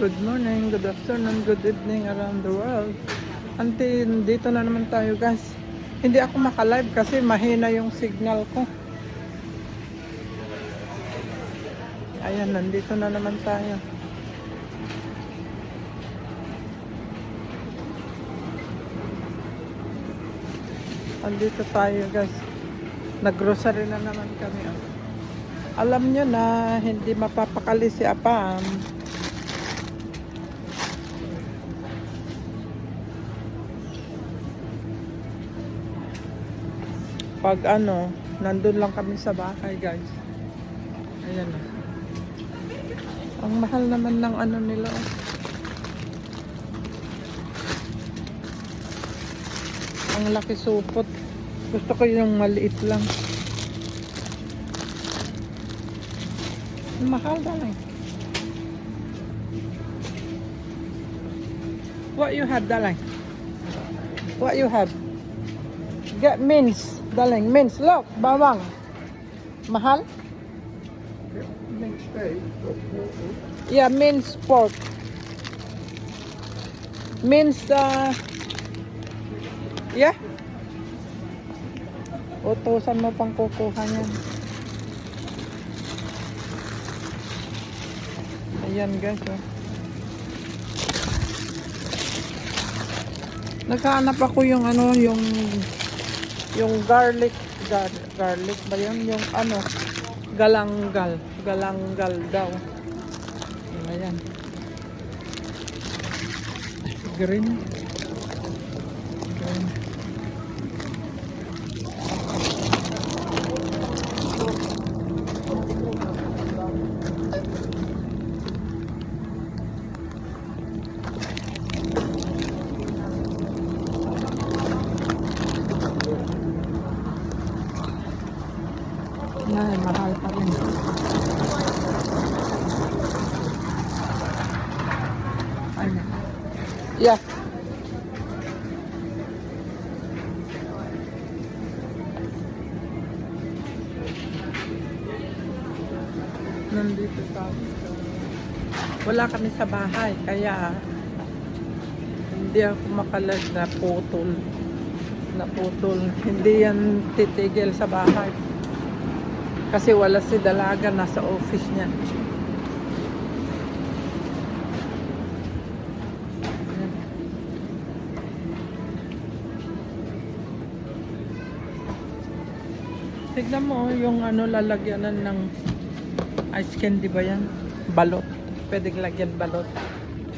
Good morning, good afternoon, good evening around the world. Dito na naman tayo guys. Hindi ako maka-live kasi mahina yung signal ko. Ayan, nandito na naman tayo. Andito tayo guys. Nag-grocery na naman kami. Alam nyo na hindi mapapakali si Apam. Pag nandun lang kami sa bahay guys. Ayan na. Ang mahal naman ng nila. Ang laki supot. Gusto ko yung maliit lang. Mahal ba lang? What you have, darling? What you have? Get mince, darling. Mince. Look, bawang. Mahal? Mince steak. Yeah, mince pork. Mince, yeah. Utusan mo pang kukuha niyan. Ayan guys, Naghahanap ako yung yung garlic ba yun? Yung galanggal daw. Ayan. Green. Yan, mahal pa rin. Ayan. Yeah. Nandito tayo. Wala kami sa bahay, kaya hindi ako makalag na putol. Hindi yan titigil sa bahay. Kasi wala si dalaga, nasa office niya. Tignan mo yung lalagyanan ng ice candy ba yan? Balot. Pwedeng lagyan balot.